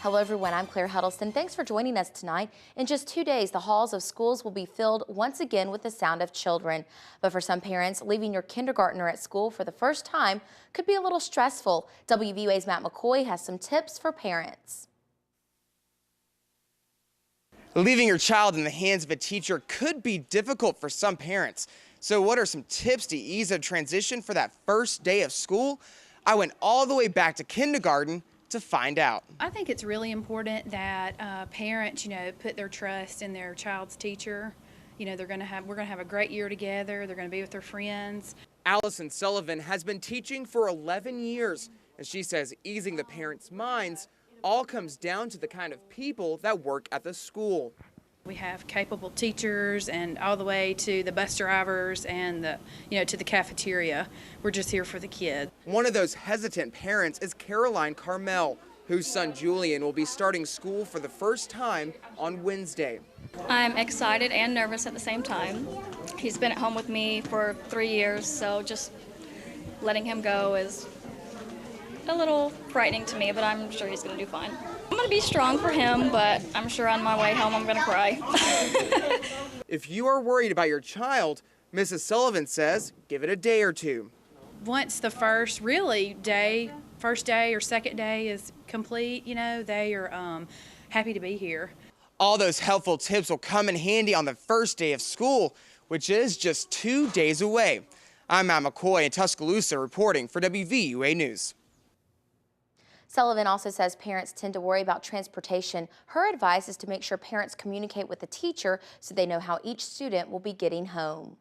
Hello everyone, I'm Claire Huddleston. Thanks for joining us tonight. In just 2 days, the halls of schools will be filled once again with the sound of children. But for some parents, leaving your kindergartner at school for the first time could be a little stressful. WVUA's Matt McCoy has some tips for parents. Leaving your child in the hands of a teacher could be difficult for some parents. So what are some tips to ease a transition for that first day of school? I went all the way back to kindergarten to find out. I think it's really important that parents, put their trust in their child's teacher. We're going to have a great year together. They're going to be with their friends. Allison Sullivan has been teaching for 11 years, and she says easing the parents' minds all comes down to the kind of people that work at the school. We have capable teachers, and all the way to the bus drivers and to the cafeteria. We're just here for the kids. One of those hesitant parents is Caroline Carmel, whose son Julian will be starting school for the first time on Wednesday. I'm excited and nervous at the same time. He's been at home with me for 3 years, so just letting him go is a little frightening to me, but I'm sure he's going to do fine. I'm going to be strong for him, but I'm sure on my way home I'm going to cry. If you are worried about your child, Mrs. Sullivan says give it a day or two. Once the first day or second day is complete, they are happy to be here. All those helpful tips will come in handy on the first day of school, which is just 2 days away. I'm Matt McCoy in Tuscaloosa reporting for WVUA News. Sullivan also says parents tend to worry about transportation. Her advice is to make sure parents communicate with the teacher so they know how each student will be getting home.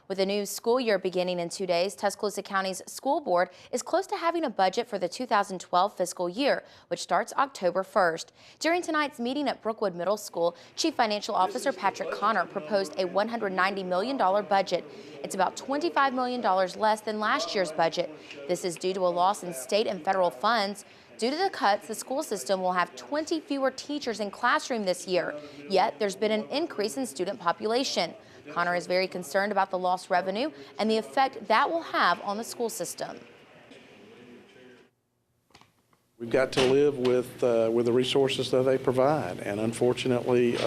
With a new school year beginning in 2 days, Tuscaloosa County's school board is close to having a budget for the 2012 fiscal year, which starts October 1st. During tonight's meeting at Brookwood Middle School, Chief Financial Officer Patrick Connor proposed a $190 million budget. It's about $25 million less than last year's budget. This is due to a loss in state and federal funds. Due to the cuts, the school system will have 20 fewer teachers in classroom this year. Yet, there's been an increase in student population. Connor is very concerned about the lost revenue and the effect that will have on the school system. We've got to live with the resources that they provide, and unfortunately,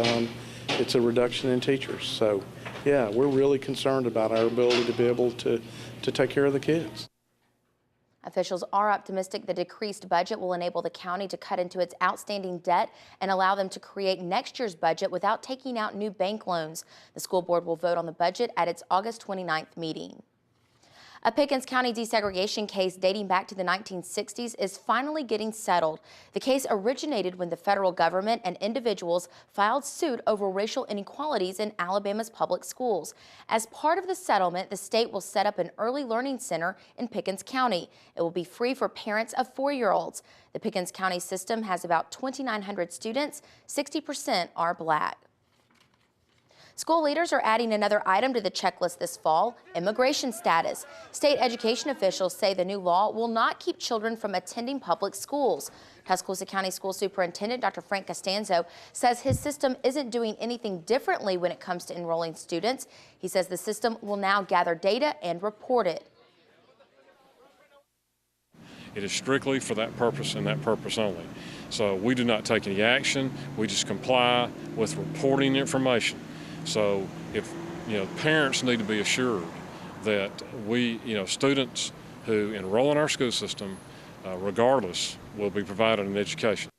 it's a reduction in teachers. So, yeah, we're really concerned about our ability to be able to take care of the kids. Officials are optimistic the decreased budget will enable the county to cut into its outstanding debt and allow them to create next year's budget without taking out new bank loans. The school board will vote on the budget at its August 29th meeting. A Pickens County desegregation case dating back to the 1960s is finally getting settled. The case originated when the federal government and individuals filed suit over racial inequalities in Alabama's public schools. As part of the settlement, the state will set up an early learning center in Pickens County. It will be free for parents of 4-year-olds. The Pickens County system has about 2,900 students. 60% are Black. School leaders are adding another item to the checklist this fall, immigration status. State education officials say the new law will not keep children from attending public schools. Tuscaloosa County School Superintendent Dr. Frank Costanzo says his system isn't doing anything differently when it comes to enrolling students. He says the system will now gather data and report it. It is strictly for that purpose and that purpose only. So we do not take any action. We just comply with reporting information. So if parents need to be assured that students who enroll in our school system, regardless, will be provided an education.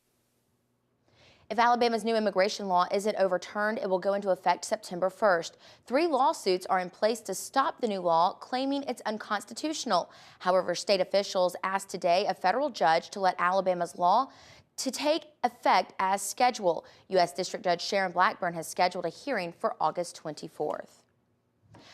If Alabama's new immigration law isn't overturned, it will go into effect September 1st. 3 lawsuits are in place to stop the new law, claiming it's unconstitutional. However, state officials asked today a federal judge to let Alabama's law to take effect as scheduled. U.S. District Judge Sharon Blackburn has scheduled a hearing for August 24th.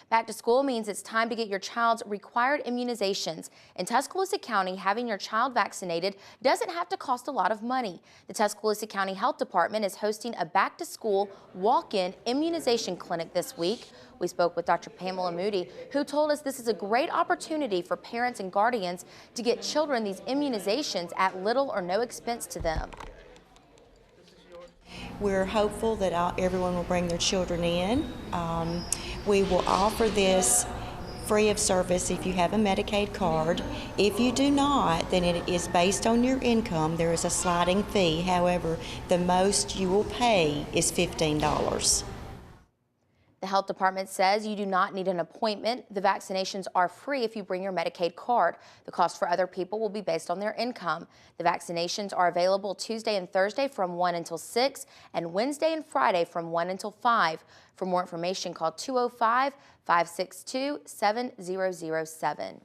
Back to school means it's time to get your child's required immunizations. In Tuscaloosa County, having your child vaccinated doesn't have to cost a lot of money. The Tuscaloosa County Health Department is hosting a back-to-school walk-in immunization clinic this week. We spoke with Dr. Pamela Moody, who told us this is a great opportunity for parents and guardians to get children these immunizations at little or no expense to them. We're hopeful that everyone will bring their children in. We will offer this free of service if you have a Medicaid card. If you do not, then it is based on your income. There is a sliding fee. However, the most you will pay is $15. The health department says you do not need an appointment. The vaccinations are free if you bring your Medicaid card. The cost for other people will be based on their income. The vaccinations are available Tuesday and Thursday from 1 until 6 and Wednesday and Friday from 1 until 5. For more information, call 205-562-7007.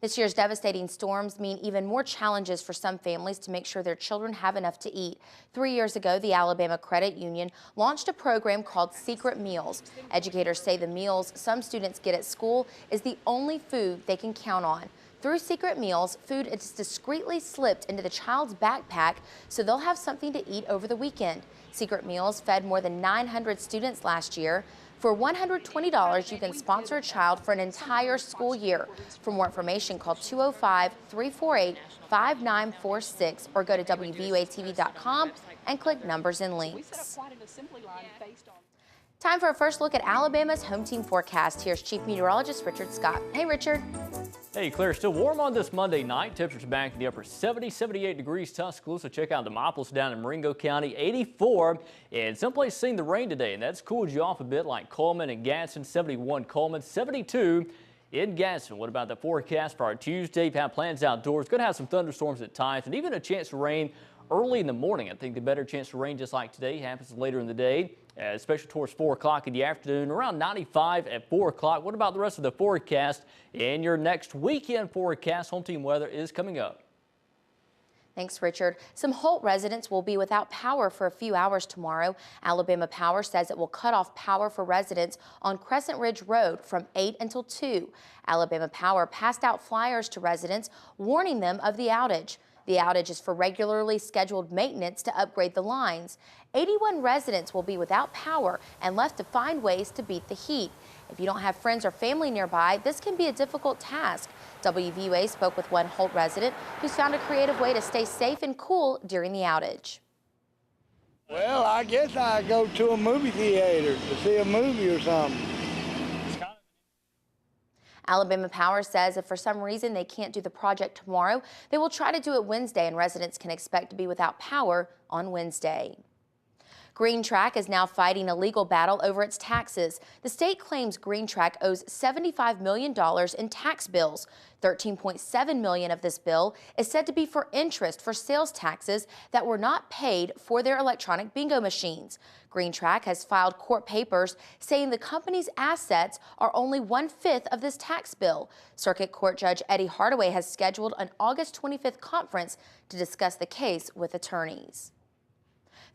This year's devastating storms mean even more challenges for some families to make sure their children have enough to eat. 3 years ago, the Alabama Credit Union launched a program called Secret Meals. Educators say the meals some students get at school is the only food they can count on. Through Secret Meals, food is discreetly slipped into the child's backpack so they'll have something to eat over the weekend. Secret Meals fed more than 900 students last year. For $120, you can sponsor a child for an entire school year. For more information, call 205-348-5946 or go to WVUATV.com and click numbers and links. Time for a first look at Alabama's home team forecast. Here's Chief Meteorologist Richard Scott. Hey, Richard. Hey, Claire, still warm on this Monday night. Temperatures back in the upper 78 degrees Tuscaloosa. Check out Demopolis down in Marengo County, 84. And someplace seeing the rain today, and that's cooled you off a bit, like Coleman and Gadsden, 71 Coleman, 72 in Gadsden. What about the forecast for our Tuesday? Have plans outdoors. Going to have some thunderstorms at times and even a chance to rain early in the morning. I think the better chance to rain, just like today, happens later in the day, especially towards 4 o'clock in the afternoon, around 95 at 4 o'clock. What about the rest of the forecast and your next weekend forecast? Home team weather is coming up. Thanks, Richard. Some Holt residents will be without power for a few hours tomorrow. Alabama Power says it will cut off power for residents on Crescent Ridge Road from 8 until 2. Alabama Power passed out flyers to residents warning them of the outage. The outage is for regularly scheduled maintenance to upgrade the lines. 81 residents will be without power and left to find ways to beat the heat. If you don't have friends or family nearby, this can be a difficult task. WVUA spoke with one Holt resident who's found a creative way to stay safe and cool during the outage. Well, I guess I go to a movie theater to see a movie or something. Alabama Power says if for some reason they can't do the project tomorrow, they will try to do it Wednesday, and residents can expect to be without power on Wednesday. Green Track is now fighting a legal battle over its taxes. The state claims Green Track owes $75 million in tax bills. $13.7 million of this bill is said to be for interest for sales taxes that were not paid for their electronic bingo machines. Green Track has filed court papers saying the company's assets are only 1/5 of this tax bill. Circuit Court Judge Eddie Hardaway has scheduled an August 25th conference to discuss the case with attorneys.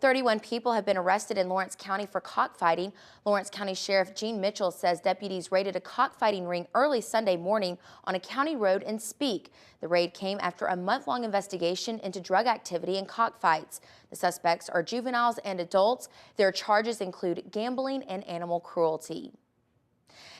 31 people have been arrested in Lawrence County for cockfighting. Lawrence County Sheriff Gene Mitchell says deputies raided a cockfighting ring early Sunday morning on a county road in Speak. The raid came after a month-long investigation into drug activity and cockfights. The suspects are juveniles and adults. Their charges include gambling and animal cruelty.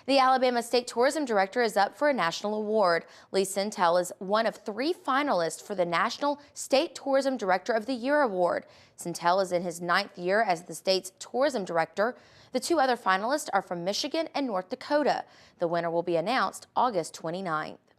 The Alabama State Tourism Director is up for a national award. Lee Sintel is one of 3 finalists for the National State Tourism Director of the Year award. Sintel is in his 9th year as the state's tourism director. The 2 other finalists are from Michigan and North Dakota. The winner will be announced August 29th.